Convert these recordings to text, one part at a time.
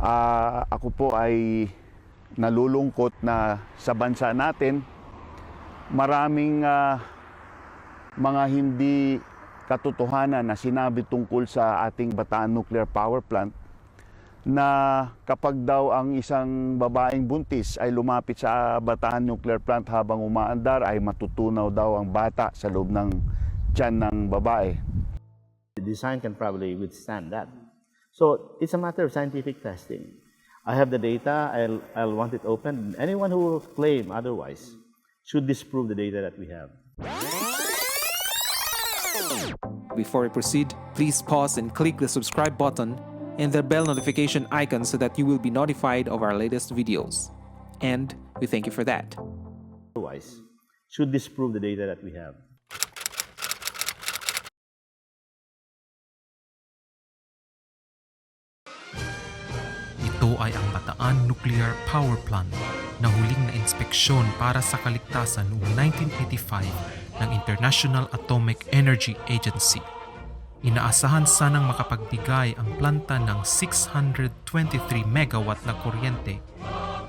Ako po ay nalulungkot na sa bansa natin maraming mga hindi katotohanan na sinabi tungkol sa ating Bataan Nuclear Power Plant, na kapag daw ang isang babaeng buntis ay lumapit sa Bataan Nuclear Plant habang umaandar ay matutunaw daw ang bata sa loob ng tiyan ng babae. The design can probably withstand that. So it's a matter of scientific testing. I have the data, I'll want it open. Anyone who will claim otherwise should disprove the data that we have. Before we proceed, please pause and click the subscribe button and the bell notification icon so that you will be notified of our latest videos. And we thank you for that. Otherwise, should disprove the data that we have. Ito ay ang Bataan Nuclear Power Plant na huling na inspeksyon para sa kaligtasan noong 1985 ng International Atomic Energy Agency. Inaasahan sanang makapagbigay ang planta ng 623 megawatt na kuryente,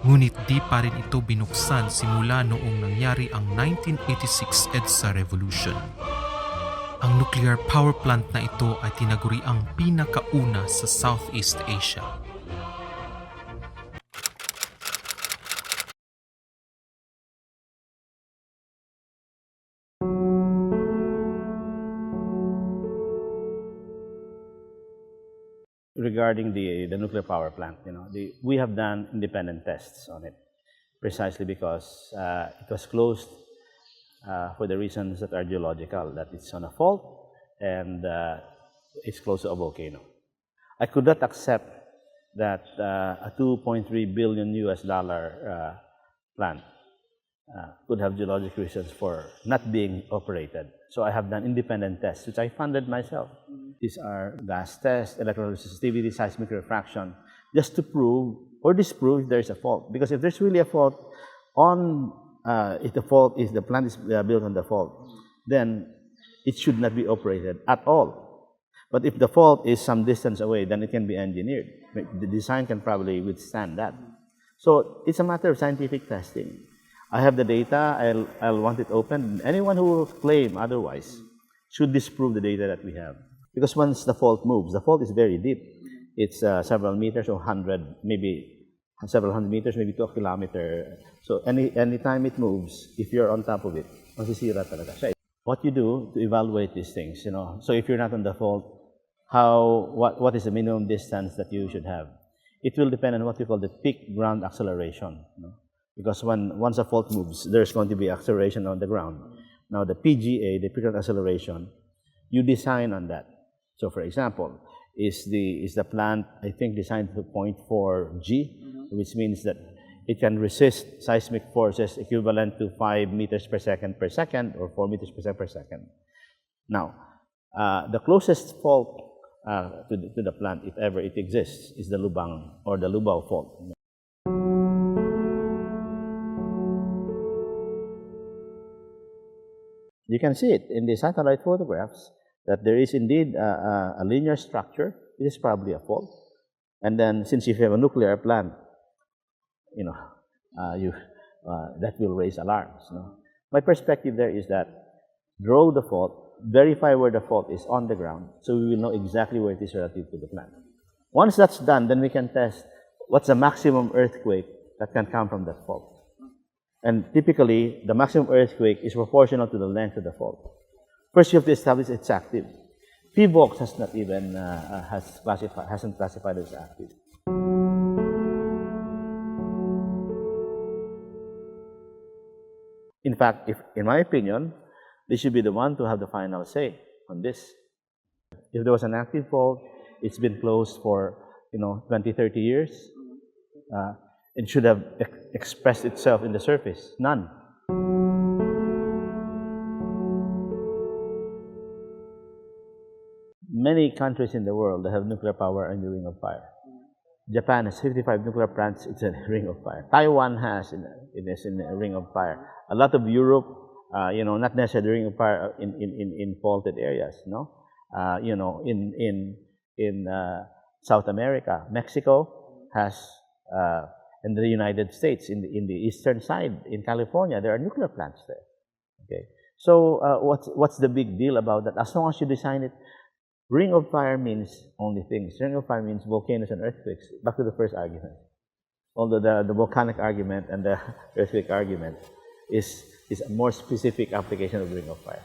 ngunit di pa rin ito binuksan simula noong nangyari ang 1986 EDSA Revolution. Ang nuclear power plant na ito ay tinaguriang pinakauna sa Southeast Asia. Regarding the nuclear power plant, we have done independent tests on it, precisely because it was closed for the reasons that are geological, that it's on a fault and it's close to a volcano. I could not accept that a $2.3 billion plant could have geological reasons for not being operated. So I have done independent tests, which I funded myself. These are gas tests, electrical resistivity, seismic refraction, just to prove or disprove if there is a fault. Because if there's really a fault if the plant is built on the fault, then it should not be operated at all. But if the fault is some distance away, then it can be engineered. The design can probably withstand that. So it's a matter of scientific testing. I have the data, I'll want it open. Anyone who will claim otherwise should disprove the data that we have. Because once the fault moves, the fault is very deep. It's several meters or maybe several hundred meters, maybe to a kilometer. So any time it moves, if you're on top of it, masisira talaga siya. What you do to evaluate these things, so if you're not on the fault, what is the minimum distance that you should have? It will depend on what we call the peak ground acceleration. Because once a fault moves, there's going to be acceleration on the ground. Now the PGA, the peak ground acceleration, you design on that. So for example, is the plant, I think, designed to 0.4 G, which means that it can resist seismic forces equivalent to 5 meters per second or 4 meters per second. Now, the closest fault to the plant, if ever it exists, is the Lubang or the Lubao fault. You can see it in the satellite photographs that there is indeed a linear structure. This is probably a fault. And then, since if you have a nuclear plant, that will raise alarms. My perspective there is that draw the fault, verify where the fault is on the ground, so we will know exactly where it is relative to the plant. Once that's done, then we can test what's the maximum earthquake that can come from that fault. And typically, the maximum earthquake is proportional to the length of the fault. First, you have to establish it's active. PVOX has not even hasn't classified as active. In fact, in my opinion, they should be the one to have the final say on this. If there was an active fault, it's been closed for 20, 30 years. It should have expressed itself in the surface. None. Many countries in the world that have nuclear power are in the ring of fire. Japan has 55 nuclear plants, it's a ring of fire. Taiwan has, it is in a ring of fire. A lot of Europe, not necessarily ring of fire in faulted areas, in South America. Mexico has, in the United States, in the eastern side, in California, there are nuclear plants there. Okay, so what's the big deal about that? As long as you design it, ring of fire means only things. Ring of fire means volcanoes and earthquakes. Back to the first argument. Although the volcanic argument and the earthquake argument is a more specific application of ring of fire.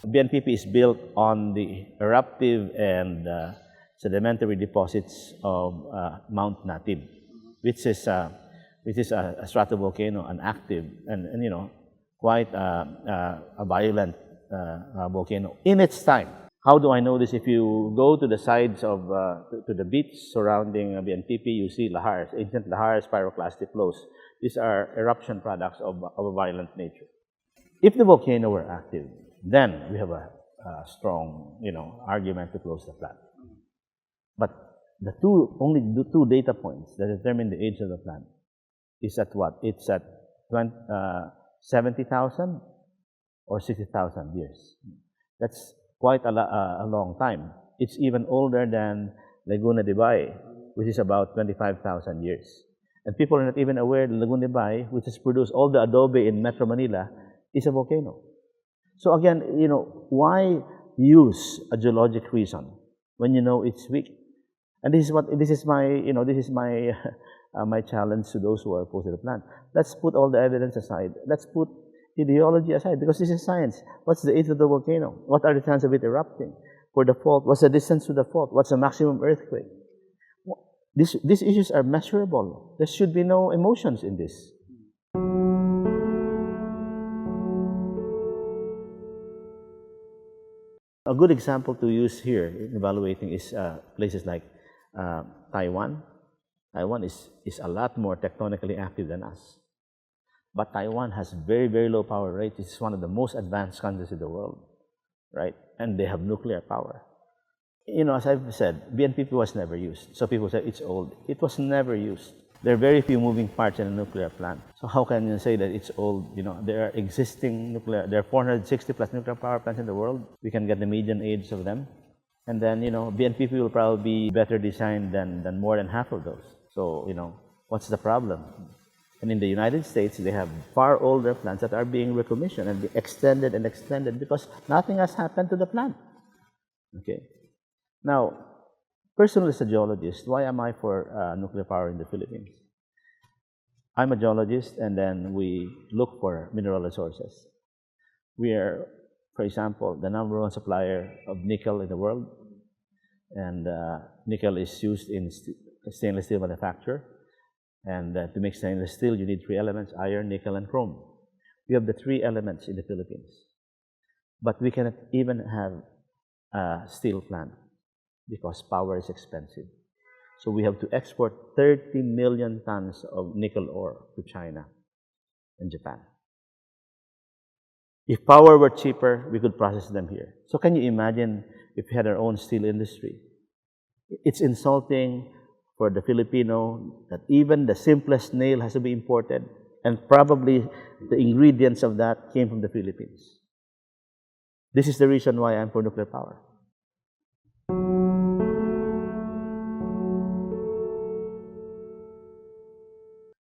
BNPP is built on the eruptive and sedimentary deposits of Mount Natib, which is a stratovolcano, an active and you know, quite a violent volcano in its time. How do I know this? If you go to the sides of to the beach surrounding BNPP, you see lahars, ancient lahars, pyroclastic flows. These are eruption products of a violent nature. If the volcano were active, then we have a strong, you know, argument to close the plant. But only the two data points that determine the age of the plant is at what? It's at 70,000 or 60,000 years. That's quite a long time. It's even older than Laguna de Bay, which is about 25,000 years. And people are not even aware that Laguna de Bay, which has produced all the adobe in Metro Manila, is a volcano. So again, you know, why use a geologic reason when you know it's weak? And this is my my challenge to those who are opposed to the plant. Let's put all the evidence aside. Let's put ideology aside, because this is science. What's the age of the volcano? What are the chances of it erupting? For the fault, what's the distance to the fault? What's the maximum earthquake? These issues are measurable. There should be no emotions in this. A good example to use here in evaluating is places like Taiwan. Taiwan is a lot more tectonically active than us. But Taiwan has very, very low power rates. It's one of the most advanced countries in the world, right? And they have nuclear power. You know, as I've said, BNPP was never used. So people say it's old. It was never used. There are very few moving parts in a nuclear plant. So how can you say that it's old? You know, there are 460 plus nuclear power plants in the world. We can get the median age of them. And then, you know, BNPP will probably be better designed than more than half of those. So, you know, what's the problem? And in the United States, they have far older plants that are being recommissioned and extended and extended because nothing has happened to the plant. Okay. Now, personally as a geologist, why am I for nuclear power in the Philippines? I'm a geologist, and then we look for mineral resources. We are, for example, the #1 supplier of nickel in the world, and nickel is used in stainless steel manufacture. And to make stainless steel, you need 3 elements: iron, nickel, and chrome. We have the 3 elements in the Philippines. But we cannot even have a steel plant because power is expensive. So we have to export 30 million tons of nickel ore to China and Japan. If power were cheaper, we could process them here. So can you imagine if we had our own steel industry? It's insulting for the Filipino that even the simplest nail has to be imported, and probably the ingredients of that came from the Philippines. This is the reason why I'm for nuclear power.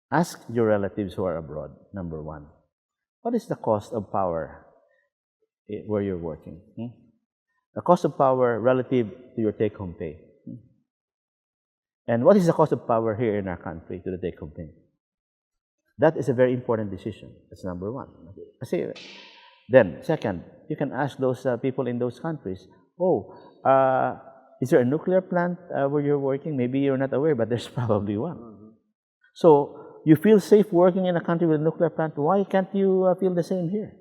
Ask your relatives who are abroad, #1. What is the cost of power where you're working? The cost of power relative to your take-home pay. And what is the cost of power here in our country to the take-home pay? That is a very important decision. That's #1. Then, second, you can ask those people in those countries, is there a nuclear plant where you're working? Maybe you're not aware, but there's probably one. So, you feel safe working in a country with a nuclear plant. Why can't you feel the same here?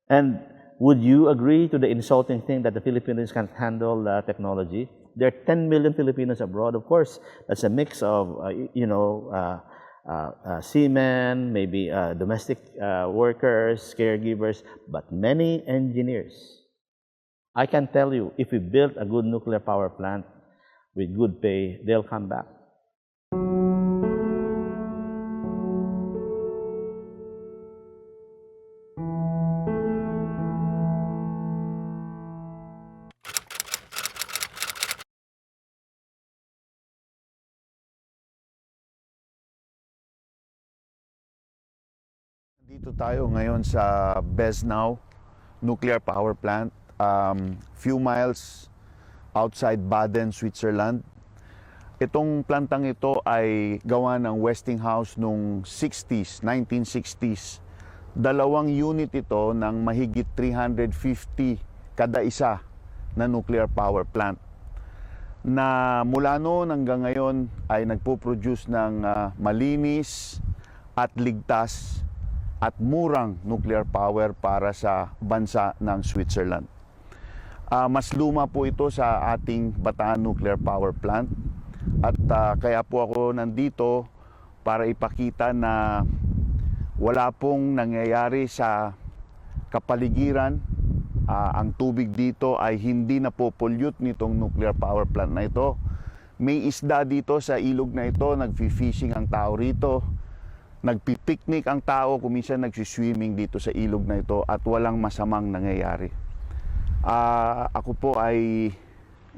And would you agree to the insulting thing that the Filipinos can't handle technology? There are 10 million Filipinos abroad. Of course, that's a mix of, seamen, maybe domestic workers, caregivers, but many engineers. I can tell you, if we build a good nuclear power plant with good pay, they'll come back. Dito tayo ngayon sa Bataan Nuclear Power Plant, few miles outside Baden, Switzerland. Itong plantang ito ay gawa ng Westinghouse noong 1960s. Dalawang unit ito ng mahigit 350 kada isa na nuclear power plant, na mula noon hanggang ngayon ay nagpo-produce ng malinis at ligtas at murang nuclear power para sa bansa ng Switzerland. Mas luma po ito sa ating Bataan Nuclear Power Plant, at kaya po ako nandito para ipakita na wala pong nangyayari sa kapaligiran. Ang tubig dito ay hindi napopollute nitong nuclear power plant na ito. May isda dito sa ilog na ito, nagfi-fishing ang tao rito, nagpi-picnic ang tao, kuminsan nagsiswimming dito sa ilog na ito, at walang masamang nangyayari. Ako po ay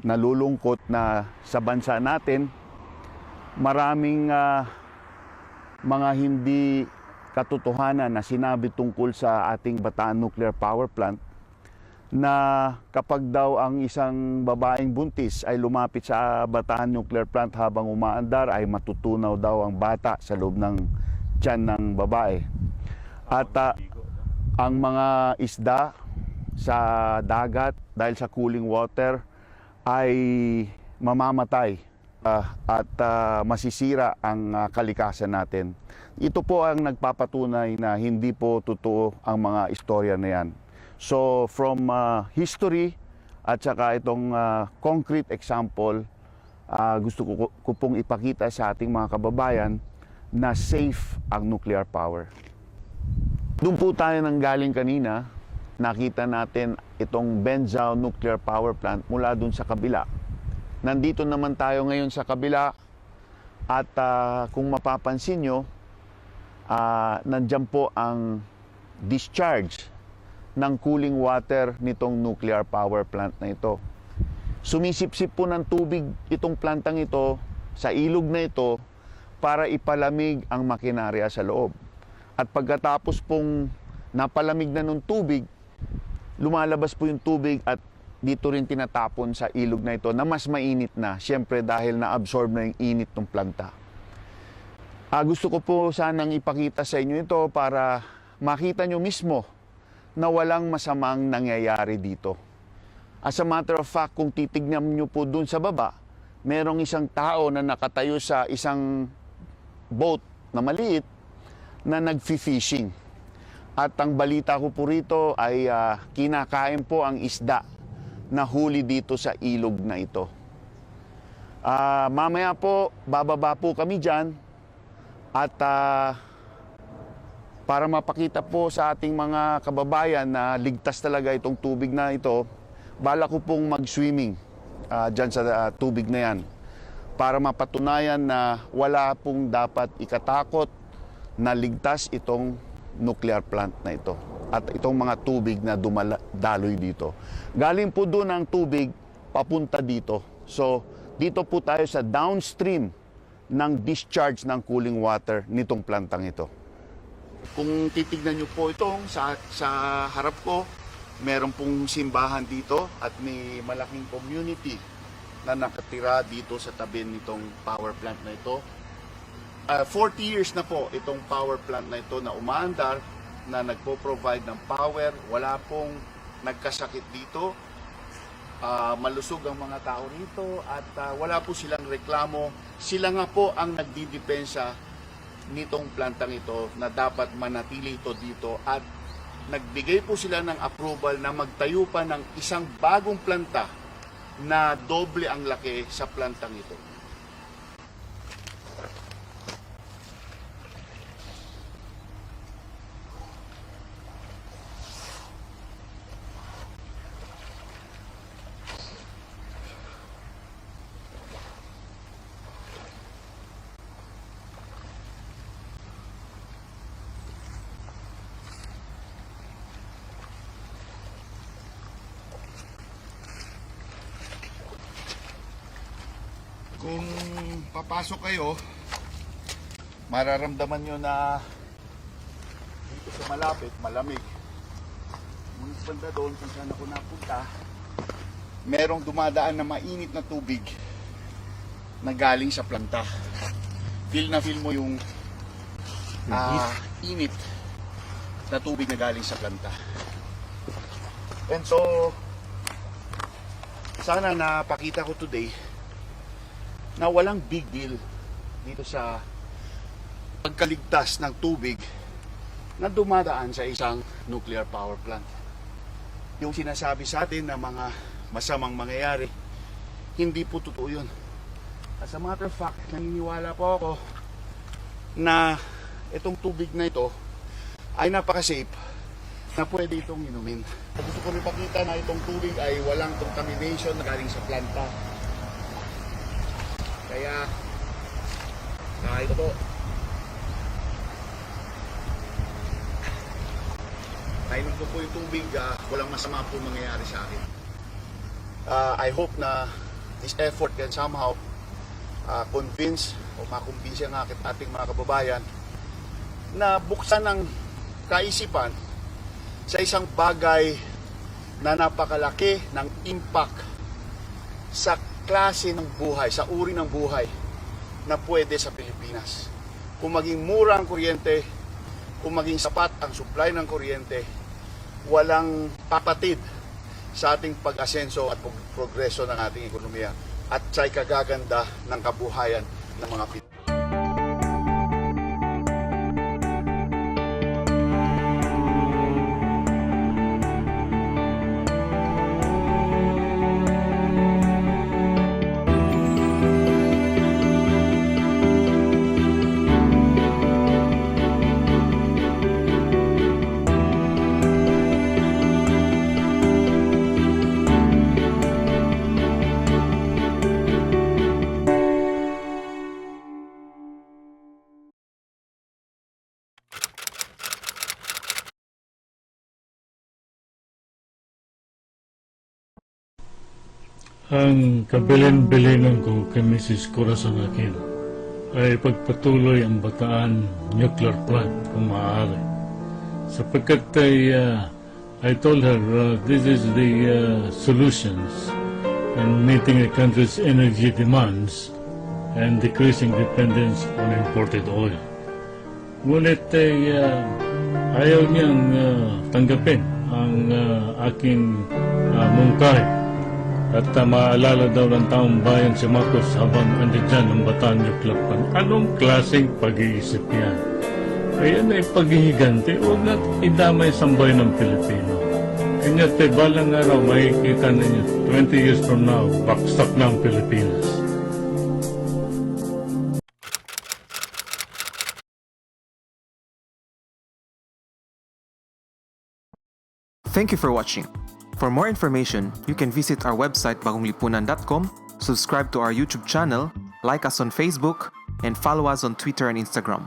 nalulungkot na sa bansa natin maraming mga hindi katotohanan na sinabi tungkol sa ating Bataan Nuclear Power Plant, na kapag daw ang isang babaeng buntis ay lumapit sa Bataan Nuclear Plant habang umaandar, ay matutunaw daw ang bata sa loob ng tiyan ng babae. At ang mga isda sa dagat dahil sa cooling water ay mamamatay at masisira ang kalikasan natin. Ito po ang nagpapatunay na hindi po totoo ang mga istorya na yan. So from history at saka itong concrete example, gusto ko pong ipakita sa ating mga kababayan na safe ang nuclear power. Doon po tayo nanggaling kanina, nakita natin itong Medyo Nuclear Power Plant mula doon sa kabila. Nandito naman tayo ngayon sa kabila, at kung mapapansin nyo, nandyan po ang discharge ng cooling water nitong nuclear power plant na ito. Sumisipsip po ng tubig itong plantang ito sa ilog na ito para ipalamig ang makinarya sa loob. At pagkatapos pong napalamig na ng tubig, lumalabas po yung tubig at dito rin tinatapon sa ilog na ito na mas mainit na, siyempre dahil na-absorb na yung init ng planta. Gusto ko po sanang ipakita sa inyo ito para makita nyo mismo na walang masamang nangyayari dito. As a matter of fact, kung titignan nyo po dun sa baba, merong isang tao na nakatayo sa isang boat na maliit na nagfi-fishing. At ang balita ko po rito ay kinakain po ang isda na huli dito sa ilog na ito. Mamaya po, bababa po kami dyan, at para mapakita po sa ating mga kababayan na ligtas talaga itong tubig na ito, bala ko pong mag-swimming dyan sa tubig na yan, para mapatunayan na wala pong dapat ikatakot, na ligtas itong nuclear plant na ito at itong mga tubig na dumadaloy dito. Galing po doon ang tubig papunta dito. So dito po tayo sa downstream ng discharge ng cooling water nitong plantang ito. Kung titignan nyo po itong sa harap ko, meron pong simbahan dito at may malaking community na nakatira dito sa tabi nitong power plant na ito. 40 years na po itong power plant na ito na umaandar, na nagpo-provide ng power. Wala pong nagkasakit dito. Malusog ang mga tao rito at wala po silang reklamo. Sila nga po ang nagdidepensa nitong plantang ito na dapat manatili ito dito, at nagbigay po sila ng approval na magtayo pa ng isang bagong planta na doble ang laki sa plantang ito. Kung papasok kayo, mararamdaman nyo na dito sa malapit, malamig. Ngunit banda doon kung saan ako napunta, merong dumadaan na mainit na tubig na galing sa planta. Feel na feel mo yung init na tubig na galing sa planta. And so, sana napakita ko today na walang big deal dito sa pagkaligtas ng tubig na dumadaan sa isang nuclear power plant. Yung sinasabi sa atin na mga masamang mangyayari, hindi po totoo yun. As a matter of fact, naniniwala po ako na itong tubig na ito ay napaka-safe na pwede itong inumin. Gusto ko rin pakita na itong tubig ay walang contamination na galing sa planta. Kaya, ito po. Nainom ko po yung tubig, walang masama po mangyayari sa akin. I hope na this effort can somehow convince o makumbinsi ang ating mga kababayan na buksan ng kaisipan sa isang bagay na napakalaki ng impact sa klase ng buhay, sa uri ng buhay na pwede sa Pilipinas. Kung maging mura ang kuryente, kung maging sapat ang supply ng kuryente, walang papatid sa ating pag-asenso at progreso ng ating ekonomiya at sa ikagaganda ng kabuhayan ng mga Pilipino. Ang kabilin-bilinan ko kay Mrs. Corazon Aquino ay pagpatuloy ang Bataan Nuclear Plant kung maaari. Sapagkat I told her this is the solutions in meeting a country's energy demands and decreasing dependence on imported oil. Ngunit ayaw niyang tanggapin ang aking mungkahi. At maalala daw ng taong bayan si Marcos habang andyan ang Bataan Nuclear Plant. Anong klaseng pag-iisip yan? Ayan ay paghihiganti. Huwag natin idamay sambay ng Pilipino. Kanya balang araw makikita ninyo 20 years from now, backstop na ang Pilipinas. Thank you for watching. For more information, you can visit our website bagonglipunan.com, subscribe to our YouTube channel, like us on Facebook, and follow us on Twitter and Instagram.